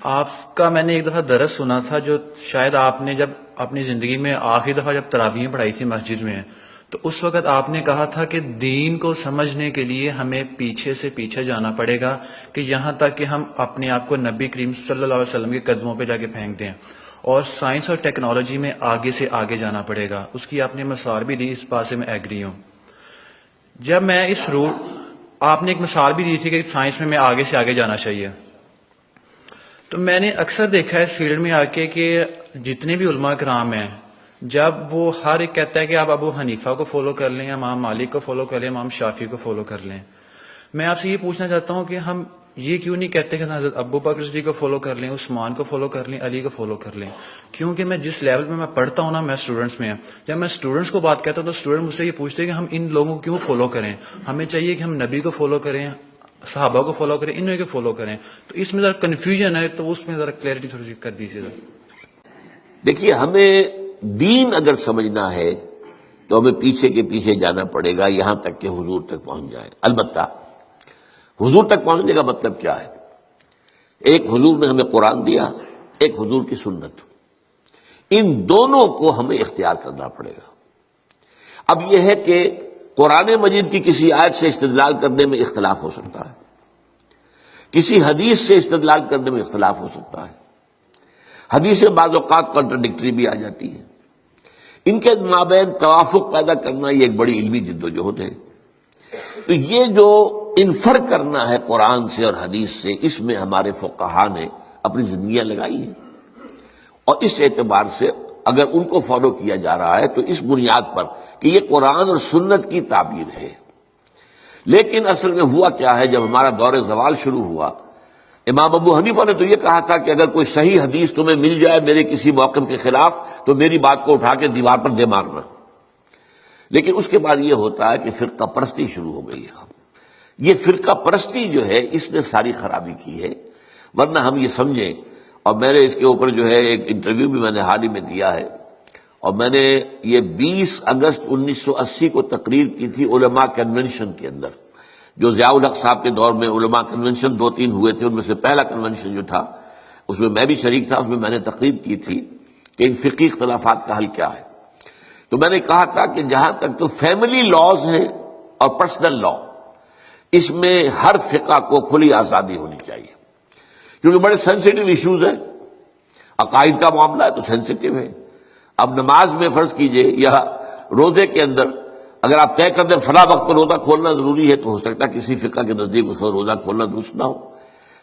آپ کا میں نے ایک دفعہ درس سنا تھا جو شاید آپ نے جب اپنی زندگی میں آخری دفعہ جب تراویح پڑھائی تھی مسجد میں، تو اس وقت آپ نے کہا تھا کہ دین کو سمجھنے کے لیے ہمیں پیچھے سے پیچھے جانا پڑے گا، کہ یہاں تک کہ ہم اپنے آپ کو نبی کریم صلی اللہ علیہ وسلم کے قدموں پہ جا کے پھینک دیں، اور سائنس اور ٹیکنالوجی میں آگے سے آگے جانا پڑے گا۔ اس کی آپ نے مثال بھی دی، اس بات سے میں ایگری ہوں۔ جب میں اس آپ نے ایک مثال بھی دی تھی کہ سائنس میں آگے سے آگے جانا چاہیے، تو میں نے اکثر دیکھا ہے اس فیلڈ میں آ کے کہ جتنے بھی علماء کرام ہیں، جب وہ ہر ایک کہتا ہے کہ آپ ابو حنیفہ کو فالو کر لیں، امام مالک کو فالو کر لیں، امام شافعی کو فالو کر لیں، میں آپ سے یہ پوچھنا چاہتا ہوں کہ ہم یہ کیوں نہیں کہتے کہ حضرت ابو بکر صدیق کو فالو کر لیں، عثمان کو فالو کر لیں، علی کو فالو کر لیں؟ کیونکہ میں جس لیول میں پڑھتا ہوں نا، میں اسٹوڈنٹس میں، جب میں اسٹوڈنٹس کو بات کہتا ہوں تو اسٹوڈنٹ مجھ سے یہ پوچھتے ہیں کہ ہم ان لوگوں کو کیوں فالو کریں، ہمیں چاہیے کہ ہم نبی کو فالو کریں، صحابہ کو فالو کریں، انہیں کو فالو کریں۔ تو اس میں ذرا کنفیوژن ہے، تو اس میں ذرا کلیئرٹی تھوڑی سی کر دیجیے ذرا۔ دیکھیے، ہمیں دین اگر سمجھنا ہے تو ہمیں پیچھے کے پیچھے جانا پڑے گا یہاں تک کہ حضور تک پہنچ جائے۔ البتہ حضور تک پہنچنے کا مطلب کیا ہے؟ ایک حضور نے ہمیں قرآن دیا، ایک حضور کی سنت، ان دونوں کو ہمیں اختیار کرنا پڑے گا۔ اب یہ ہے کہ قرآن مجید کی کسی آیت سے استدلال کرنے میں اختلاف ہو سکتا ہے، کسی حدیث سے استدلال کرنے میں اختلاف ہو سکتا ہے، حدیثیں بعض اوقات کنٹراڈکٹری بھی آ جاتی ہیں، ان کے مابین توافق پیدا کرنا یہ ایک بڑی علمی جدوجہد ہے۔ تو یہ جو انفر کرنا ہے قرآن سے اور حدیث سے، اس میں ہمارے فقہا نے اپنی زندگیاں لگائی ہیں، اور اس اعتبار سے اگر ان کو فالو کیا جا رہا ہے تو اس بنیاد پر کہ یہ قرآن اور سنت کی تعبیر ہے۔ لیکن اصل میں ہوا کیا ہے، جب ہمارا دور زوال شروع ہوا، امام ابو حنیفہ نے تو یہ کہا تھا کہ اگر کوئی صحیح حدیث تمہیں مل جائے میرے کسی موقف کے خلاف تو میری بات کو اٹھا کے دیوار پر دے مارنا۔ لیکن اس کے بعد یہ ہوتا ہے کہ فرقہ پرستی شروع ہو گئی ہے۔ یہ فرقہ پرستی جو ہے اس نے ساری خرابی کی ہے، ورنہ ہم یہ سمجھیں، اور میں نے اس کے اوپر جو ہے ایک انٹرویو بھی میں نے حال ہی میں دیا ہے، اور میں نے یہ 20 اگست 1980 کو تقریر کی تھی علماء کنونشن کے اندر، جو ضیاء الحق صاحب کے دور میں علماء کنونشن 2-3 ہوئے تھے، ان میں سے پہلا کنونشن جو تھا اس میں بھی شریک تھا، اس میں نے تقریر کی تھی کہ ان فقہی اختلافات کا حل کیا ہے۔ تو میں نے کہا تھا کہ جہاں تک تو فیملی لاز ہیں اور پرسنل لا، اس میں ہر فقہ کو کھلی آزادی ہونی چاہیے، کیونکہ بڑے سینسیٹیو ایشوز ہیں، عقائد کا معاملہ ہے تو سینسیٹیو ہے۔ اب نماز میں فرض کیجئے یا روزے کے اندر اگر آپ طے کر دیں فلاں وقت پر روزہ کھولنا ضروری ہے، تو ہو سکتا ہے کسی فقہ کے نزدیک اس وقت روزہ کھولنا درست نہ ہو،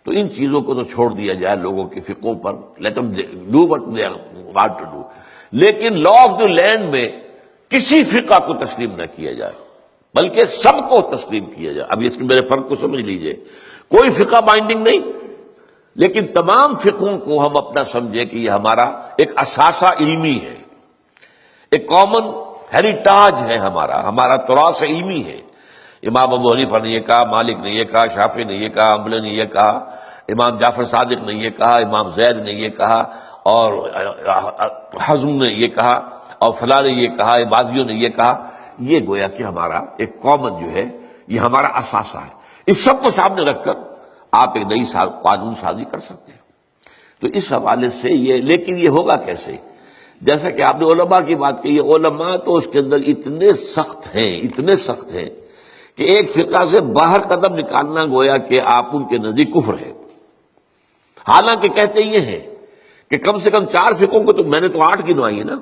تو ان چیزوں کو تو چھوڑ دیا جائے لوگوں کے فقوں پر، let them do what they want to do۔ لیکن لا آف دی لینڈ میں کسی فقہ کو تسلیم نہ کیا جائے، بلکہ سب کو تسلیم کیا جائے۔ اب اس میرے فرق کو سمجھ لیجئے، کوئی فقہ بائنڈنگ نہیں، لیکن تمام فقہوں کو ہم اپنا سمجھیں کہ یہ ہمارا ایک اثاثہ علمی ہے، ایک کامن ہیریٹاج ہے، ہمارا تراث علمی ہے۔ امام ابو حنیفہ نے یہ کہا، مالک نے یہ کہا، شافعی نے یہ کہا، حنبلی نے یہ کہا، امام جعفر صادق نے یہ کہا، امام زید نے یہ کہا، اور حزم نے یہ کہا، اور فلاں نے یہ کہا، بازیوں نے یہ کہا۔ یہ گویا کہ ہمارا ایک کامن جو ہے، یہ ہمارا اثاثہ ہے۔ اس سب کو سامنے رکھ کر آپ ایک نئی قانون سازی کر سکتے ہیں۔ تو اس حوالے سے یہ، لیکن یہ ہوگا کیسے؟ جیسا کہ آپ نے علماء کی بات کی، علماء تو اس کے اندر اتنے سخت ہیں کہ ایک فقہ سے باہر قدم نکالنا گویا کہ آپ ان کے نزدیک کفر ہے۔ حالانکہ کہتے یہ ہیں کہ کم سے کم 4 فقہوں کو، تو میں نے تو 8 گنوائی ہے نا،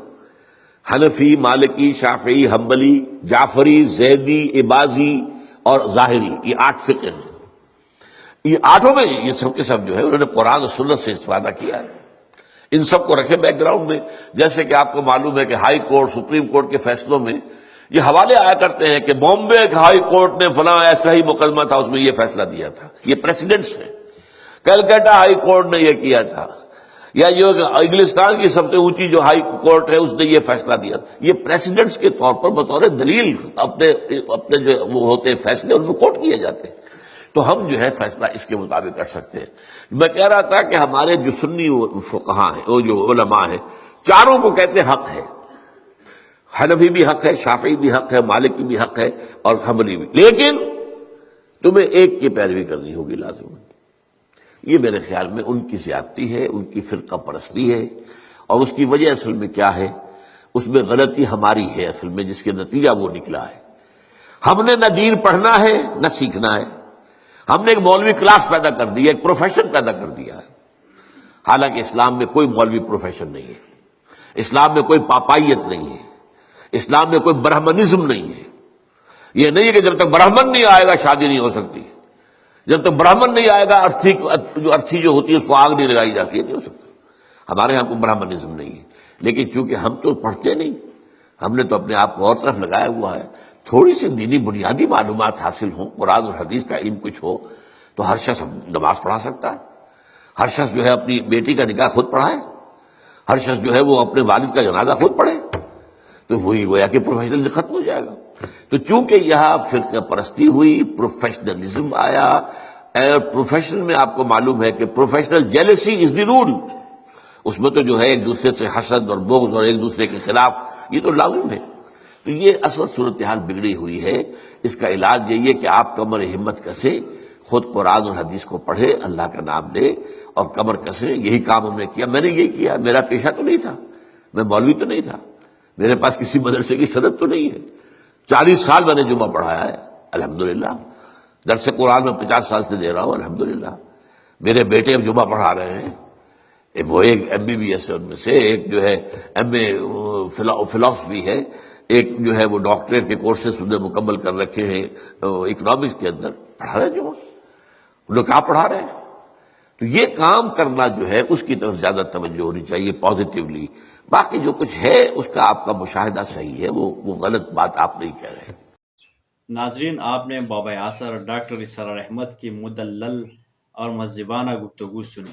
حنفی، مالکی، شافعی، حنبلی، جعفری، زیدی، عباضی اور ظاہری، یہ 8 فقہ ہیں۔ یہ 8 میں یہ سب کے سب جو ہے انہوں نے قرآن اور سنت سے استفادہ کیا ہے۔ ان سب کو رکھے بیک گراؤنڈ میں، جیسے کہ آپ کو معلوم ہے کہ ہائی کورٹ، سپریم کورٹ کے فیصلوں میں یہ حوالے آیا کرتے ہیں کہ بامبے ہائی کورٹ نے فلاں ایسا ہی مقدمہ تھا، اس میں یہ فیصلہ دیا تھا۔ یہ پریسیڈنٹس ہیں۔ کلکتہ ہائی کورٹ نے یہ کیا تھا، یا جو انگلستان کی سب سے اونچی جو ہائی کورٹ ہے اس نے یہ فیصلہ دیا۔ یہ پریسیڈنٹس کے طور پر بطور دلیل اپنے جو وہ ہوتے ہیں فیصلے، ان میں کوٹ کیے جاتے ہیں۔ تو ہم جو ہے فیصلہ اس کے مطابق کر سکتے ہیں۔ میں کہہ رہا تھا کہ ہمارے جو سنی فقہاء ہیں، وہ جو علماء ہیں، چاروں کو کہتے ہیں حق ہے۔ حنفی بھی حق ہے، شافعی بھی حق ہے، مالکی بھی حق ہے، اور حنبلی بھی، لیکن تمہیں ایک کی پیروی کرنی ہوگی لازم۔ یہ میرے خیال میں ان کی زیادتی ہے، ان کی فرقہ پرستی ہے، اور اس کی وجہ اصل میں کیا ہے؟ اس میں غلطی ہماری ہے اصل میں، جس کے نتیجہ وہ نکلا ہے۔ ہم نے نہ دین پڑھنا ہے نہ سیکھنا ہے، ہم نے ایک مولوی کلاس پیدا کر دی ہے، ایک پروفیشن پیدا کر دیا ہے۔ حالانکہ اسلام میں کوئی مولوی پروفیشن نہیں ہے، اسلام میں کوئی پاپائیت نہیں ہے، اسلام میں کوئی برہمنزم نہیں ہے۔ یہ نہیں ہے کہ جب تک برہمن نہیں آئے گا شادی نہیں ہو سکتی، جب تک برہمن نہیں آئے گا ارتھی جو ہوتی ہے اس کو آگ نہیں لگائی جاتی، یہ نہیں ہو سکتا۔ ہمارے یہاں کوئی برہمنزم نہیں ہے، لیکن چونکہ ہم تو پڑھتے نہیں، ہم نے تو اپنے آپ کو اور طرف لگایا ہوا ہے۔ تھوڑی سی دینی بنیادی معلومات حاصل ہوں، قرآن اور حدیث کا علم کچھ ہو، تو ہر شخص نماز پڑھا سکتا ہے، ہر شخص جو ہے اپنی بیٹی کا نکاح خود پڑھائے، ہر شخص جو ہے وہ اپنے والد کا جنازہ خود پڑھے، تو وہی گویا کہ پروفیشنل ختم ہو جائے گا۔ تو چونکہ یہاں فرقہ پرستی ہوئی، پروفیشنلزم آیا، اور پروفیشن میں آپ کو معلوم ہے کہ پروفیشنل جیلسی از دی رول، اس میں تو جو ہے ایک دوسرے سے حسد اور بغض اور ایک دوسرے کے خلاف، یہ تو لازم ہے۔ تو یہ اصل صورتحال بگڑی ہوئی ہے۔ اس کا علاج یہی ہے کہ آپ کمر ہمت کسے، خود قرآن اور حدیث کو پڑھے، اللہ کا نام لے اور کمر کسے۔ یہی کام ہم نے کیا، میں نے یہی کیا۔ میرا پیشہ تو نہیں تھا، میں مولوی تو نہیں تھا، میرے پاس کسی مدرسے کی سند تو نہیں ہے، 40 سال میں نے جمعہ پڑھایا ہے الحمدللہ، درس قرآن میں 50 سال سے دے رہا ہوں الحمدللہ۔ میرے بیٹے اب جمعہ پڑھا رہے ہیں، وہ ایک MBBS ہے ان میں سے، ایک جو ہے MA فلاسفی ہے، ایک جو ہے وہ ڈاکٹریٹ کے کورسز انہیں مکمل کر رکھے ہیں اکنامکس کے اندر، پڑھا رہے ہیں جمعہ۔ ان لوگ کہاں پڑھا رہے ہیں؟ تو یہ کام کرنا جو ہے اس کی طرف زیادہ توجہ ہونی چاہیے پازیٹیولی۔ باقی جو کچھ ہے اس کا آپ کا مشاہدہ صحیح ہے، وہ غلط بات آپ نہیں کہہ رہے۔ ناظرین، آپ نے بابا یاسر ڈاکٹر اسرار احمد کی مدلل اور مہذبانہ گفتگو سنی۔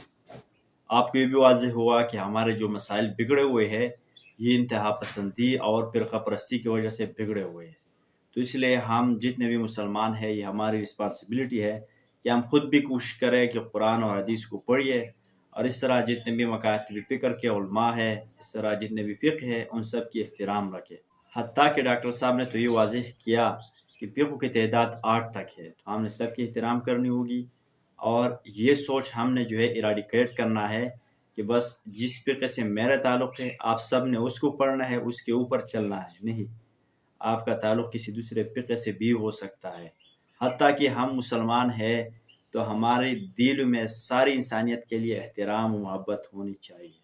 آپ کو یہ بھی واضح ہوا کہ ہمارے جو مسائل بگڑے ہوئے ہیں یہ انتہا پسندی اور فرقہ پرستی کی وجہ سے بگڑے ہوئے ہیں۔ تو اس لیے ہم جتنے بھی مسلمان ہیں، یہ ہماری رسپانسبلٹی ہے کہ ہم خود بھی کوشش کریں کہ قرآن اور حدیث کو پڑھیے، اور اس طرح جتنے بھی مکاتب فکر کے علماء ہیں، اس طرح جتنے بھی فقہ ہے، ان سب کی احترام رکھیں۔ حتیٰ کہ ڈاکٹر صاحب نے تو یہ واضح کیا کہ فقہ کی تعداد 8 تک ہے، تو ہم نے سب کی احترام کرنی ہوگی، اور یہ سوچ ہم نے جو ہے ایراڈیکیٹ کرنا ہے کہ بس جس فقہ سے میرا تعلق ہے آپ سب نے اس کو پڑھنا ہے، اس کے اوپر چلنا ہے۔ نہیں، آپ کا تعلق کسی دوسرے فقہ سے بھی ہو سکتا ہے۔ حتیٰ کہ ہم مسلمان ہیں تو ہمارے دل میں ساری انسانیت کے لیے احترام و محبت ہونی چاہیے۔